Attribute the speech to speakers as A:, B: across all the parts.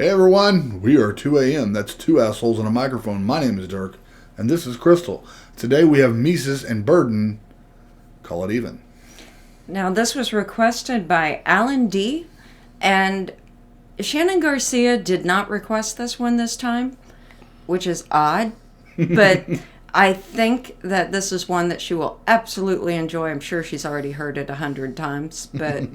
A: Hey everyone, we are 2 a.m. That's two assholes and a microphone. My name is Dirk, and this is Crystal. Today we have Mesus and Burden. Call it even.
B: Now this was requested by Alan D. And Shannon Garcia did not request this one this time, which is odd. But I think that this is one that she will absolutely enjoy. I'm sure she's already heard it 100 times, but...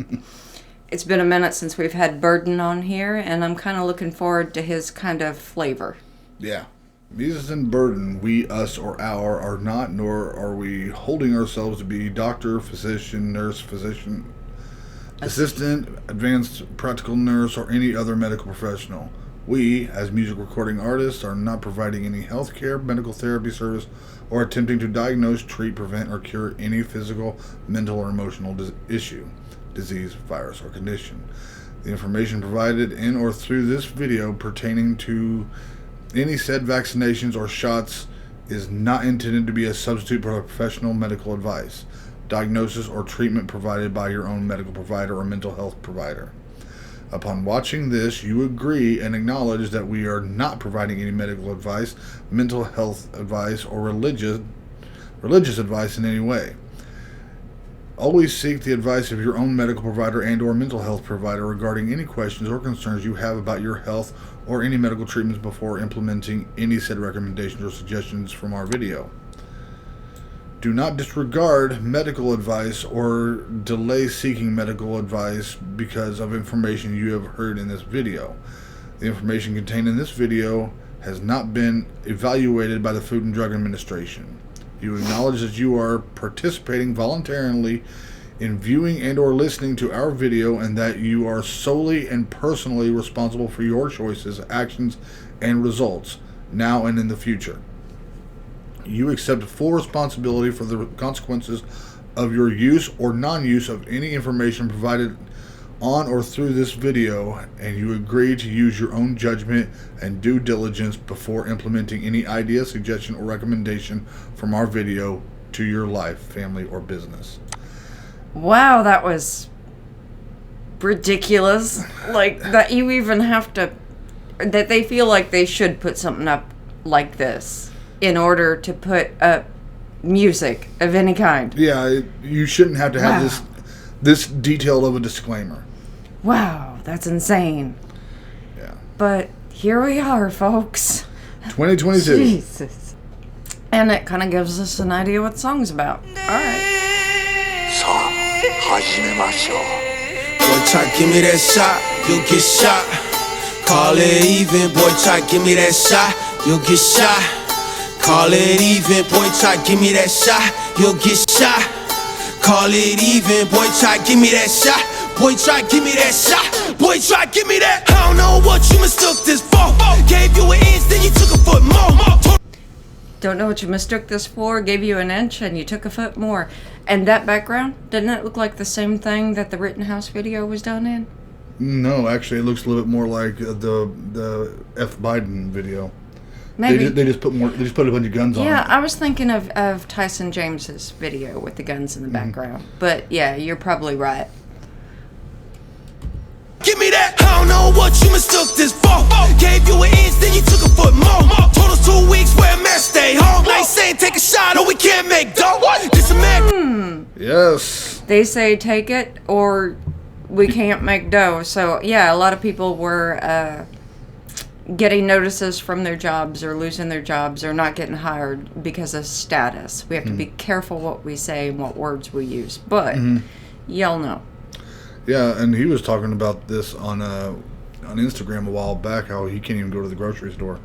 B: It's been a minute since we've had Burden on here, and I'm kind of looking forward to his kind of flavor.
A: Yeah. Mesus and Burden, we, us, or our, are not, nor are we holding ourselves to be doctor, physician, nurse, physician, assistant, advanced practical nurse, or any other medical professional. We, as music recording artists, are not providing any healthcare, medical therapy service, or attempting to diagnose, treat, prevent, or cure any physical, mental, or emotional issue, disease, virus, or condition. The information provided in or through this video pertaining to any said vaccinations or shots is not intended to be a substitute for professional medical advice, diagnosis, or treatment provided by your own medical provider or mental health provider. Upon watching this, you agree and acknowledge that we are not providing any medical advice, mental health advice, or religious advice in any way. Always seek the advice of your own medical provider and or mental health provider regarding any questions or concerns you have about your health or any medical treatments before implementing any said recommendations or suggestions from our video. Do not disregard medical advice or delay seeking medical advice because of information you have heard in this video. The information contained in this video has not been evaluated by the Food and Drug Administration. You acknowledge that you are participating voluntarily in viewing and or listening to our video and that you are solely and personally responsible for your choices, actions, and results, now and in the future. You accept full responsibility for the consequences of your use or non-use of any information provided on or through this video, and you agree to use your own judgment and due diligence before implementing any idea, suggestion, or recommendation from our video to your life, family, or business.
B: Wow, that was ridiculous. Like, that you even have to... That they feel like they should put something up like this in order to put up music of any kind.
A: Yeah, you shouldn't have to have this detailed of a disclaimer.
B: Wow, that's insane.
A: Yeah.
B: But here we are, folks.
A: 2022.
B: Jesus. And it kind of gives us an idea what the song's about. Alright.
C: Boy, try give me that shot, you'll get shot. Call it even, boy, try give me that shot, you'll get shot. Call it even, boy, try give me that shot, you'll get shot. Call it even, boy, try give me that shot. Boy, try give me that shot. Boy, try give me that. I don't know what you mistook this for. Gave you an inch, then you took a foot more.
B: Don't know what you mistook this for. Gave you an inch and you took a foot more. And that background, didn't that look like the same thing that the Rittenhouse video was done in?
A: No, actually, it looks a little bit more like the F. Biden video.
B: Maybe
A: they just put a bunch of guns on it.
B: Yeah, I was thinking of Tyson James's video with the guns in the background. But yeah, you're probably right.
C: Give me that. I don't know what you mistook this for. Gave you an inch, then you took a foot more. Told us 2 weeks where a mess, stay home. They saying take a shot or we can't make dough. This a man.
A: Yes.
B: They say take it or we can't make dough. So yeah, a lot of people were getting notices from their jobs or losing their jobs or not getting hired because of status. We have to be careful what we say and what words we use. But y'all know.
A: Yeah, and he was talking about this on Instagram a while back, how he can't even go to the grocery store.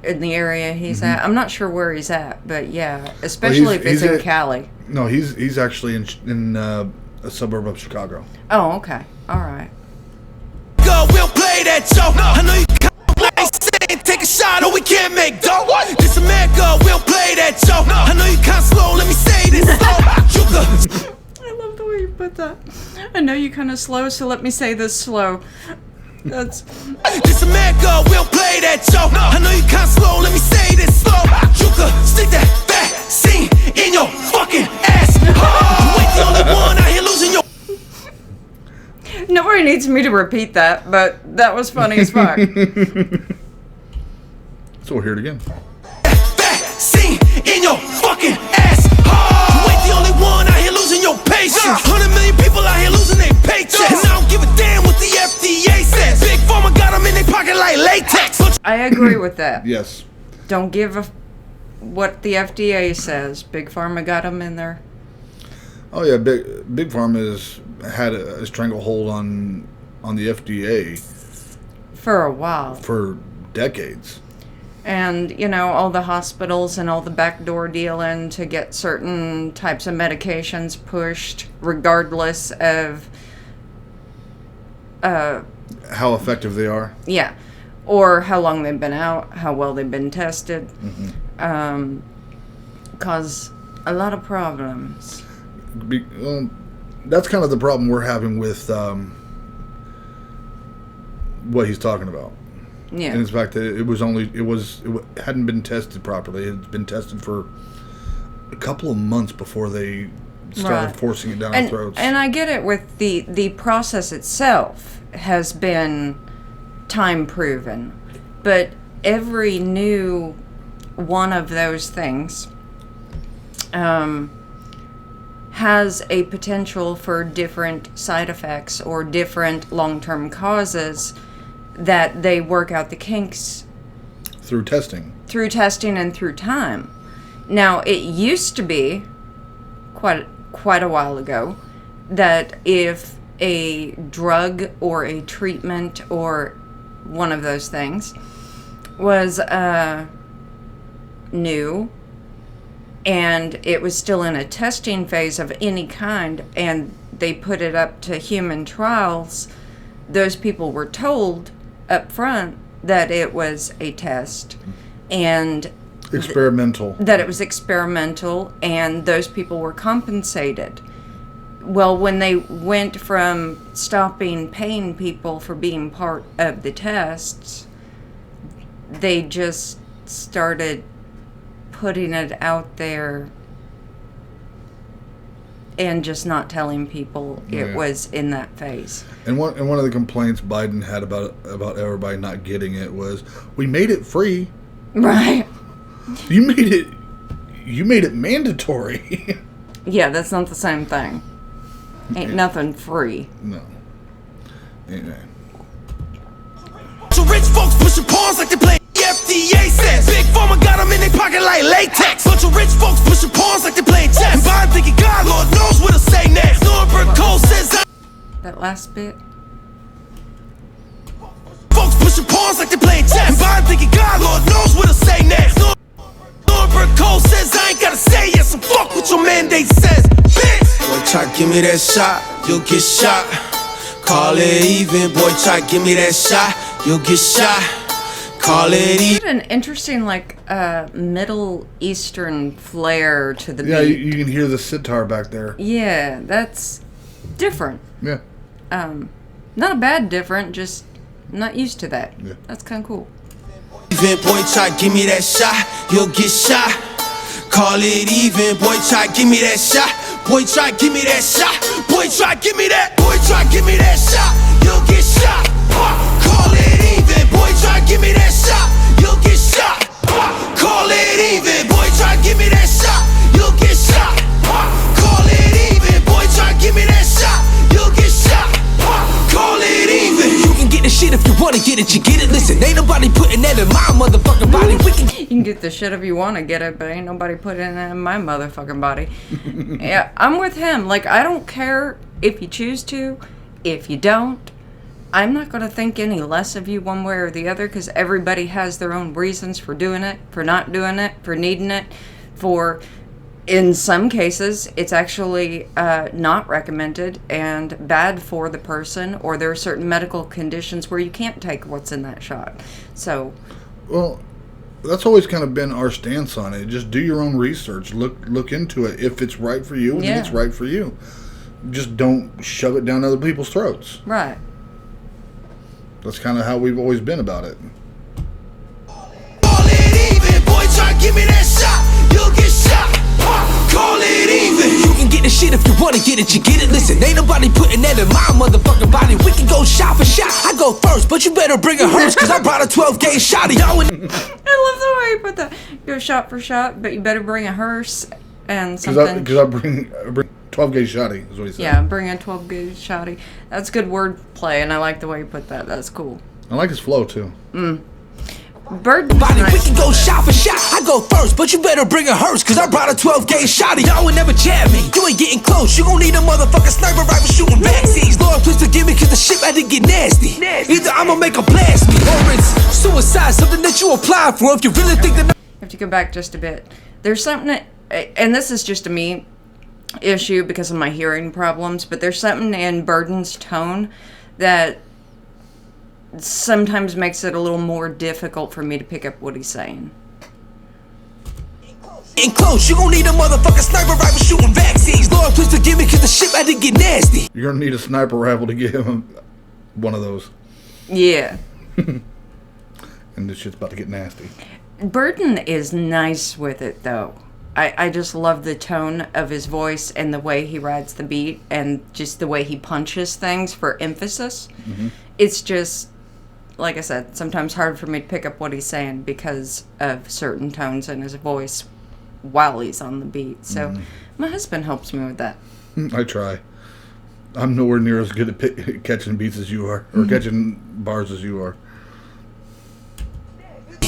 B: In the area he's at. I'm not sure where he's at, but yeah, especially if it's in Cali.
A: No, he's actually in a suburb of Chicago.
B: Oh, okay. All right.
C: Go, we'll play that joke. I know you saying take a shot or we can't make dough. This America, we'll play that joke. I know you kind of slow, let me say this slow.
B: I love the way you put that. I know you kind of slow, so let me say this slow. That's...
C: This America, we'll play that joke. I know you kind of slow, let me say this slow. You could stick that vaccine in your fucking ass. You ain't the only one out here losing your...
B: Nobody needs me to repeat that, but that was funny as fuck.
A: So we'll hear it again.
C: Vaccine in your fucking ass. You ain't the only one out here losing your patience. 100 million people out here losing their paychecks. And I don't give a damn what the FDA says. Big Pharma got them in their pocket like latex.
B: I agree with that.
A: Yes.
B: Don't give a what the FDA says. Big Pharma got them in there.
A: Oh yeah, Big Pharma has had a stranglehold on the FDA
B: For a while.
A: for decades.
B: And, you know, all the hospitals and all the backdoor dealing to get certain types of medications pushed, regardless of,
A: How effective they are.
B: yeah, or how long they've been out, how well they've been tested, cause a lot of problems.
A: That's kind of the problem we're having with what he's talking about.
B: Yeah.
A: And it's the fact that it hadn't been tested properly. It's been tested for a couple of months before they started
B: Right.
A: forcing it down our throats.
B: And I get it with the process itself has been time proven, but every new one of those things has a potential for different side effects or different long-term causes that they work out the kinks
A: through testing.
B: and through time. Now, it used to be quite a while ago that if a drug or a treatment or one of those things was new and it was still in a testing phase of any kind and they put it up to human trials, those people were told up front that it was a test and
A: Experimental.
B: that it was experimental and those people were compensated. Well, when they went from stopping paying people for being part of the tests, they just started putting it out there and just not telling people it was in that phase.
A: And one of the complaints Biden had about everybody not getting it was, we made it free.
B: Right.
A: You made it mandatory.
B: Yeah, that's not the same thing. Ain't nothing free.
A: No. Anyway.
C: So rich folks pushing pawns like they play FDA says. Big Pharma got them in their pocket like latex. Bunch of rich folks pushing pawns like they playing chess. And Biden thinking God, Lord knows what to say next. Nuremberg Code says
B: That last bit.
C: folks pushing pawns like they playing chess. And Biden thinking God, Lord knows what to say next. Nuremberg Code says I ain't gotta say yes. So fuck what your mandate says, bitch. Boy, try give me that shot, you'll get shot. Call it even, boy, try give me that shot, you'll get shot. Call it even.
B: An interesting, Middle Eastern flair to the
A: Yeah,
B: beat.
A: you can hear the sitar back there.
B: Yeah, that's different.
A: Yeah.
B: Not a bad different, just not used to that.
A: Yeah.
B: That's kind of cool.
C: Even, boy, try give me that shot, you'll get shot. Call it even, boy, try give me that shot. Boy, try give me that shot. Boy, try give me that. Boy, try give me that shot. You'll get shot. Call it even, boy, try give me that shot. You'll get shot. Call it even, boy, try give me that shot. You'll get shot. Call it even, boy, try give me that shot. You'll get shot. Call it even. You can get the shit if you wanna get it, you get it. Listen, ain't nobody putting that in my motherfucking body. We can.
B: You can get the shit if you want to get it, but ain't nobody putting it in my motherfucking body. Yeah, I'm with him. I don't care if you choose to. If you don't, I'm not going to think any less of you one way or the other because everybody has their own reasons for doing it, for not doing it, for needing it, for... In some cases, it's actually not recommended and bad for the person, or there are certain medical conditions where you can't take what's in that shot. So...
A: Well, that's always kind of been our stance on it. Just do your own research. Look into it. If it's right for you, then it's right for you. Just don't shove it down other people's throats.
B: Right.
A: That's kind of how we've always been about it.
C: Call it even, boy, try give me that shot. You'll get shot. call it even. You can get the shit if you wanna get it, you get it. Listen, ain't nobody putting that in my motherfucking body. We can go shot for shot. I go first, but you better bring a hearse, cause I brought a 12-gauge shot of y'all.
B: I love the way you put that. Go shot for shot, but you better bring a hearse and something.
A: Because I bring 12-gauge shotty, is what he said.
B: Yeah, bring a 12-gauge shotty. That's good wordplay, and I like the way you put that. That's cool.
A: I like his flow, too.
B: Burden.
C: Body, we can go shot for shot. I go first, but you better bring a hearse, cause I brought a 12-gauge shot. Y'all would never jab me. You ain't getting close. You gon' need a motherfucking sniper rifle shooting backseats. Lord, please forgive me, cause the shit had to get nasty. Either I'ma make a blast me, or it's suicide, something that you apply for. If you really think that.
B: I have to go back just a bit. There's something that, and this is just a me issue because of my hearing problems, but there's something in Burden's tone that sometimes makes it a little more difficult for me to pick up what he's saying.
C: In close, you gon' need a motherfucking sniper rifle shooting vaccines. Lord, please forgive me, cause the shit had to get nasty.
A: You're going to need a sniper rifle to get him one of those.
B: Yeah.
A: And this shit's about to get nasty.
B: Burden is nice with it, though. I just love the tone of his voice and the way he rides the beat and just the way he punches things for emphasis.
A: Mm-hmm.
B: It's just, like I said, sometimes hard for me to pick up what he's saying because of certain tones in his voice while he's on the beat. So my husband helps me with that.
A: I try. I'm nowhere near as good at catching beats as you are, or catching bars as you are.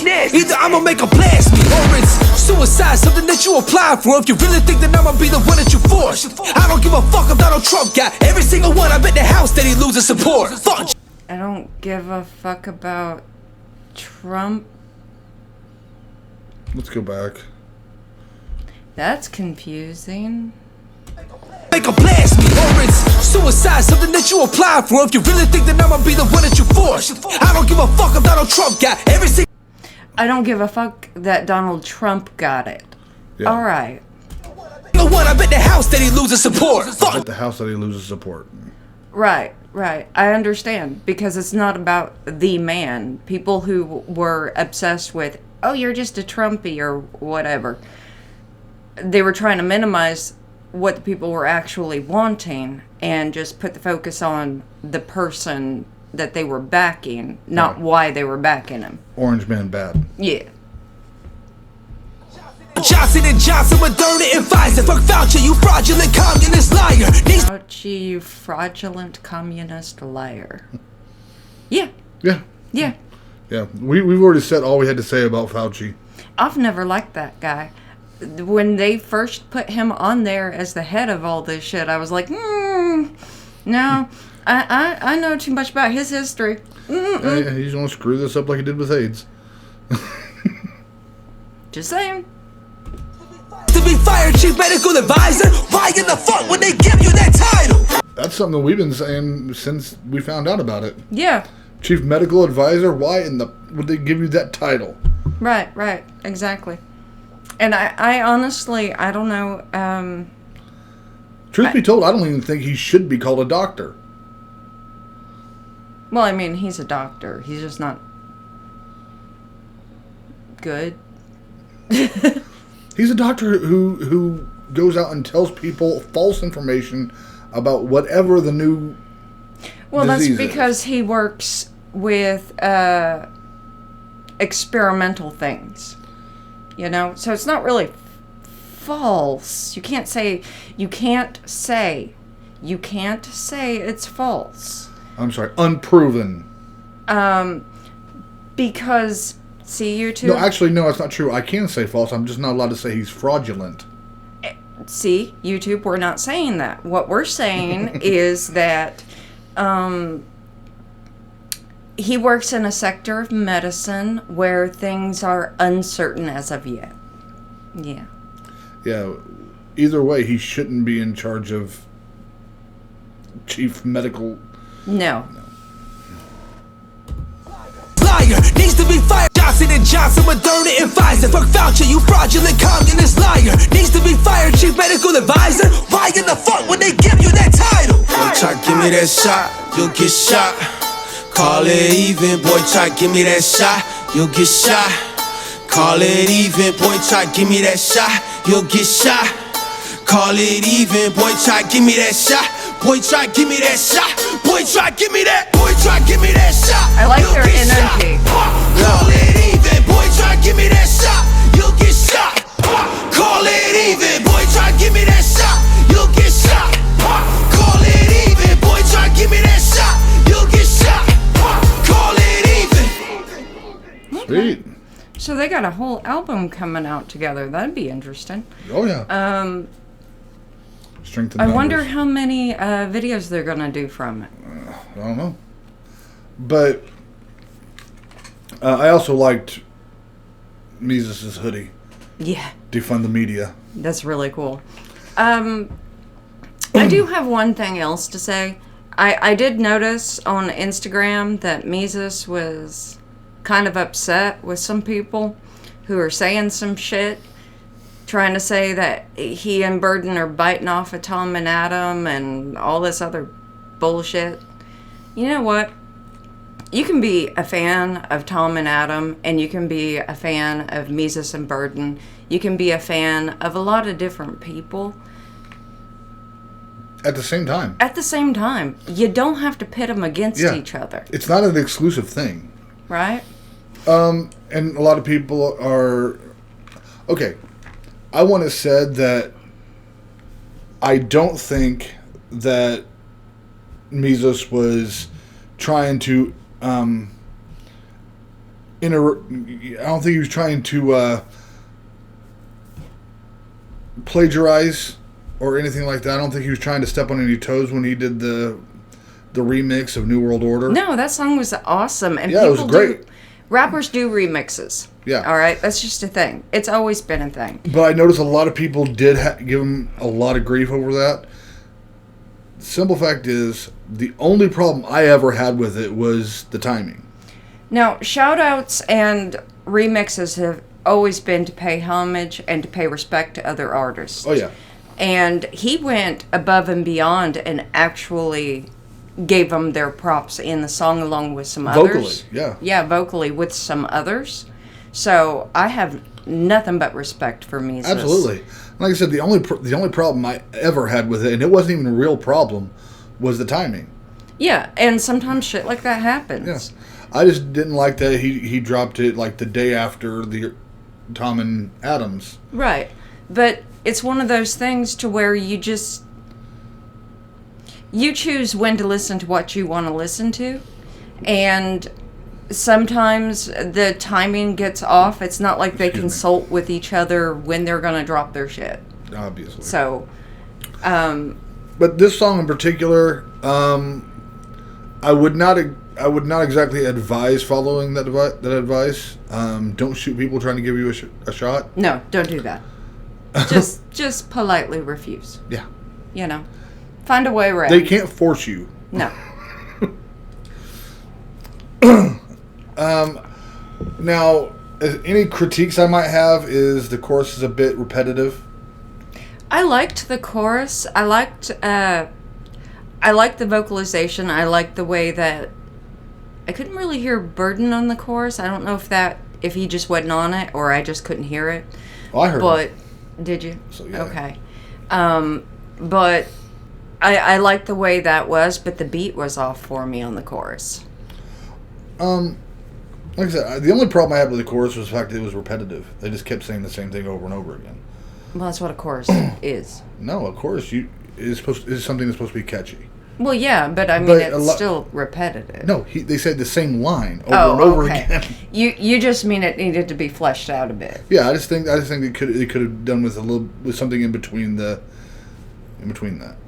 C: Either I'ma make a blast me, or it's suicide, something that you apply for. If you really think that I'ma be the one that you force, I don't give a fuck if Donald Trump got every single one. I bet the house that he loses support. Fuck.
B: I don't give a fuck about Trump.
A: Let's go back.
B: That's confusing.
C: Make a blast me, or it's suicide, something that you apply for. If you really think that I'ma be the one that you force, I don't give a fuck if Donald Trump got every single.
B: I don't give a fuck that Donald Trump got it.
A: Yeah.
B: All right.
C: I bet the house that he loses support. Fuck.
A: At the house that he loses support.
B: Right. I understand because it's not about the man. People who were obsessed with, oh, you're just a Trumpy or whatever. They were trying to minimize what the people were actually wanting and just put the focus on the person that they were backing, not why they were backing him.
A: Orange man bad.
B: Yeah.
C: Johnson and Johnson, Moderna and Pfizer. Fuck Fauci, you fraudulent communist liar.
B: Fauci, you fraudulent communist liar. Yeah.
A: We've already said all we had to say about Fauci.
B: I've never liked that guy. When they first put him on there as the head of all this shit, I was like, no, I know too much about his history.
A: Yeah, he's gonna screw this up like he did with AIDS.
B: Just saying.
C: To be fired, chief medical advisor. Why in the fuck would they give you that title?
A: That's something we've been saying since we found out about it.
B: Yeah.
A: Chief medical advisor. Why in the would they give you that title?
B: Right. Exactly. And I honestly, I don't know.
A: Truth be told, I don't even think he should be called a doctor.
B: Well, I mean, he's a doctor. He's just not good.
A: He's a doctor who goes out and tells people false information about whatever the new
B: Well, that's
A: disease
B: because
A: is.
B: he works with experimental things. You know? So it's not really false. You can't say it's false.
A: I'm sorry, unproven.
B: Because, see, YouTube...
A: No, actually, no, that's not true. I can say false. I'm just not allowed to say he's fraudulent.
B: See, YouTube, we're not saying that. What we're saying is that he works in a sector of medicine where things are uncertain as of yet. Yeah.
A: Yeah, either way, he shouldn't be in charge of chief medical...
B: No.
C: Liar needs to be fired. Johnson and Johnson, Moderna and Pfizer. Fuck Fauci, you fraudulent communist liar. Needs to be fired, chief medical advisor. Why in the fuck would they give you that title? Boy, try give me that shot, you'll get shot. Call it even, boy, try give me that shot, you'll get shot. Call it even, boy, try give me that shot, you'll get shot. call it even. Boy, try give me that shot. Boy, try give me that shot. Boy, try give me that. Boy, try give me that shot.
B: I like
C: You'll
B: their
C: get
B: energy.
C: Shot. Call it even. Boy, try give me that shot. You'll get shot. Call it even. Boy, try give me that shot. You'll get shot. Call it even. Boy, try give me that shot. You'll get shot. Call it even.
A: Sweet.
B: So they got a whole album coming out together. That'd be interesting.
A: Oh yeah. Strength in
B: I
A: numbers.
B: wonder how many videos they're gonna do from it.
A: I don't know. But I also liked Mesus' hoodie.
B: Yeah,
A: Defund the media.
B: that's really cool. I do have one thing else to say. I did notice on Instagram that Mesus was kind of upset with some people who are saying some shit, trying to say that he and Burden are biting off of Tom and Adam and all this other bullshit. You know what? You can be a fan of Tom and Adam, and you can be a fan of Mesus and Burden. You can be a fan of a lot of different people.
A: At the same time.
B: At the same time, you don't have to pit them against
A: Yeah.
B: each other,
A: It's not an exclusive thing.
B: right?
A: And a lot of people are... Okay. I want to said that I don't think that Mesus was trying to... I don't think he was trying to plagiarize or anything like that. I don't think he was trying to step on any toes when he did the remix of New World Order.
B: No, that song was awesome, and
A: Yeah, it was great.
B: Rappers do remixes.
A: Yeah.
B: All right, that's just a thing. It's always been a thing.
A: But I noticed a lot of people did give him a lot of grief over that. Simple fact is, the only problem I ever had with it was the timing.
B: Now, shout-outs and remixes have always been to pay homage and to pay respect to other artists.
A: Oh, yeah.
B: And he went above and beyond and actually gave them their props in the song along with some
A: Vocally,
B: others.
A: yeah.
B: Yeah, vocally with some others. So I have nothing but respect for Mesus.
A: Absolutely. Like I said, the only problem I ever had with it, and it wasn't even a real problem, was the timing.
B: Yeah, and sometimes shit like that happens.
A: Yeah. I just didn't like that he dropped it like the day after the Tom and Adams.
B: Right. But it's one of those things to where you choose when to listen to what you want to listen to. And sometimes the timing gets off. It's not like they
A: Excuse me.
B: consult with each other when they're going to drop their shit.
A: Obviously.
B: So,
A: But this song in particular, I would not exactly advise following that advice. Don't shoot people trying to give you a shot.
B: no, don't do that. Just politely refuse.
A: Yeah.
B: You know, find a way around.
A: They can't force you.
B: No.
A: Now, any critiques I might have is the chorus is a bit repetitive.
B: I liked the chorus. I liked the vocalization. I liked the way that I couldn't really hear Burden on the chorus. I don't know if he just wasn't on it or I just couldn't hear it.
A: Oh, I heard
B: But
A: it.
B: did you?
A: So, yeah.
B: Okay. But I liked the way that was, but the beat was off for me on the chorus.
A: Like I said, the only problem I had with the chorus was the fact that it was repetitive. They just kept saying the same thing over and over again.
B: Well, that's what a chorus is.
A: No, a chorus is something that's supposed to be catchy.
B: Well, yeah, but I mean,
A: But
B: it's still repetitive.
A: No, they said the same line over and over again.
B: You just mean it needed to be fleshed out a bit.
A: Yeah, I just think it could have done with something in between that.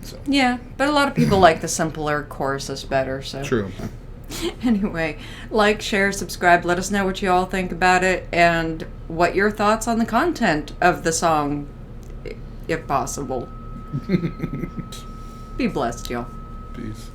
A: So
B: Yeah, but a lot of people like the simpler choruses better. So
A: true.
B: Anyway, like, share, subscribe. Let us know what you all think about it and what your thoughts on the content of the song, if possible. Be blessed, y'all.
A: Peace.